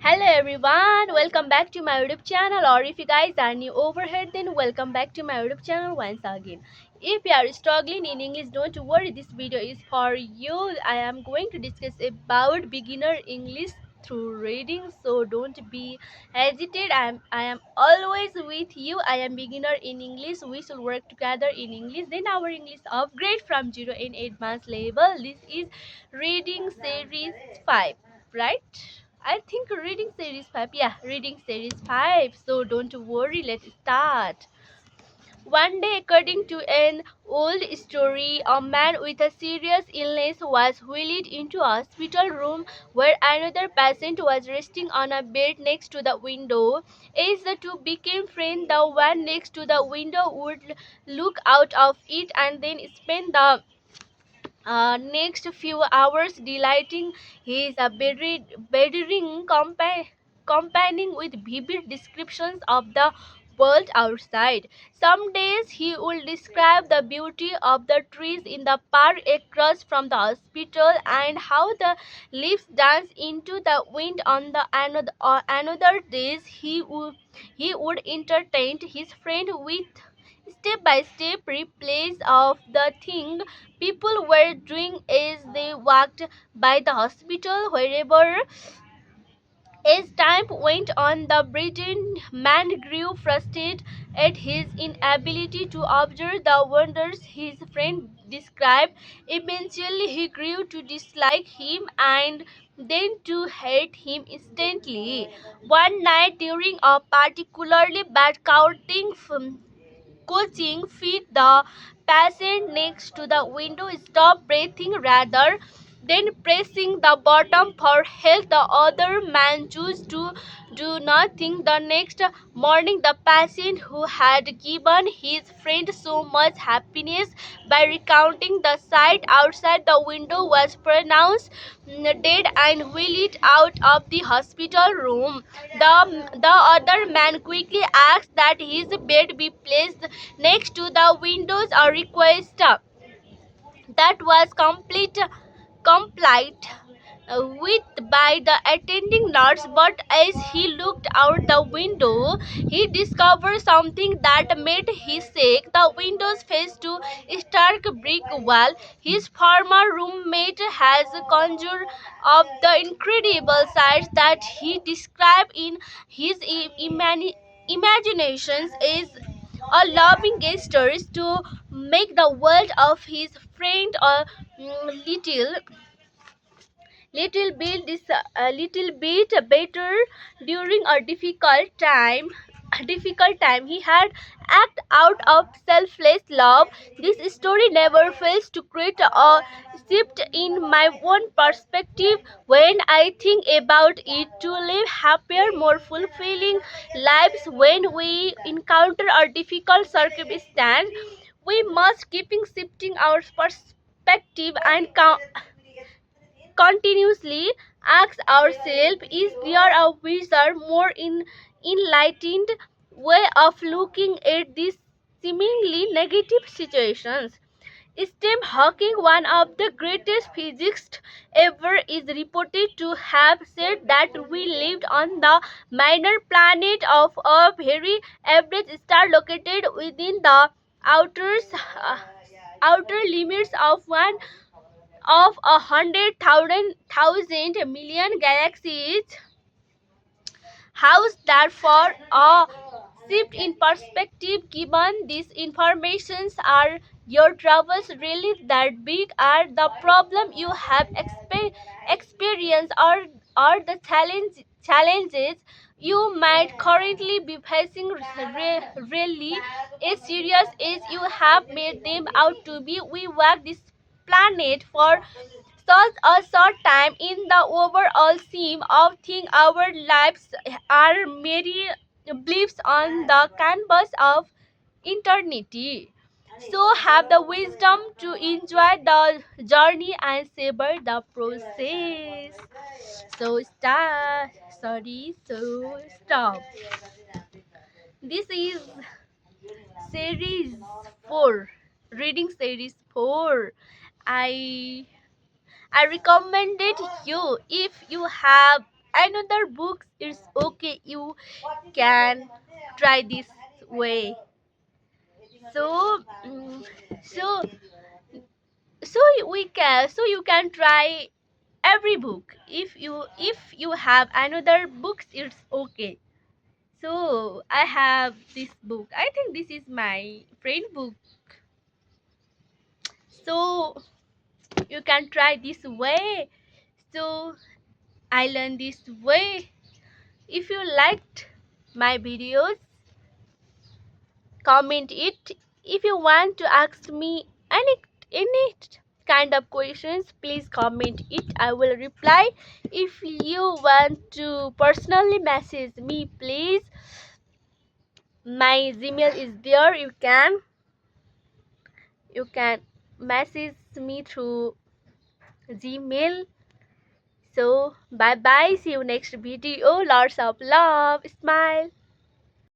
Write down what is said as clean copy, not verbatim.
Hello everyone, welcome back to my YouTube channel, or if you guys are new over here, then welcome back to my YouTube channel once again. If you are struggling in English, don't worry, this video is for you. I am going to discuss about beginner English through reading, so don't be hesitate. I am always with you. I am beginner in English. We should work together in English, then our English upgrade from 0 in advanced level. This is reading series 5, right? I think reading series 5. Yeah, reading series 5. So don't worry, let's start. One day, according to an old story, a man with a serious illness was wheeled into a hospital room where another patient was resting on a bed next to the window. As the two became friends, the one next to the window would look out of it and then spend the next few hours delighting his bedridden companion with vivid descriptions of the world outside. Some days he would describe the beauty of the trees in the park across from the hospital and how the leaves dance into the wind on the another days he would entertain his friend with step-by-step replays of the thing people were doing as they walked by the hospital. Wherever as time went on, the Briton man grew frustrated at his inability to observe the wonders his friend described. Eventually, he grew to dislike him and then to hate him instantly. One night during a particularly bad coaching feed, the patient next to the window stopped breathing rather than pressing the button for help. The other man chose to do nothing. The next morning, the patient who had given his friend so much happiness by recounting the sight outside the window was pronounced dead and wheeled out of the hospital room. The other man quickly asked that his bed be placed next to the windows, a request that was complied with by the attending nurse. But as he looked out the window, he discovered something that made him sick. The windows faced to a stark brick wall. His former roommate has conjured up the incredible sights that he described in his imaginations as a loving gestures to make the world of his friend a little bit better during a difficult time. He had act out of selfless love. This story never fails to create a shift in my own perspective when I think about it. To live happier, more fulfilling lives, when we encounter a difficult circumstance, we must keeping shifting our perspective and continuously ask ourselves, is there a wiser, more enlightened way of looking at these seemingly negative situations? Stephen Hawking, one of the greatest physicists ever, is reported to have said that we lived on the minor planet of a very average star located within the outer, uh, outer limits of one of 100,000 galaxies. How's that for a shift in perspective? Given these informations, are your troubles really that big? Are the problem you have experienced, or the challenges you might currently be facing really as serious as you have made them out to be? We walk this planet for such a short time. In the overall scheme of things, our lives are mere blips on the canvas of eternity. So have the wisdom to enjoy the journey and savor the process. So start. Sorry. So stop. This is series 4. Reading series 4. I I recommended you, if you have another books, it's okay, you can try this way. So so so you can try every book. If you have another books, it's okay. So I have this book, I think this is my friend book. So you can try this way. So I learned this way. If you liked my videos, comment it. If you want to ask me any kind of questions, please comment it, I will reply. If you want to personally message me, please, my Gmail is there, you can message me through Gmail. So bye bye, see you next video. Lots of love, smile.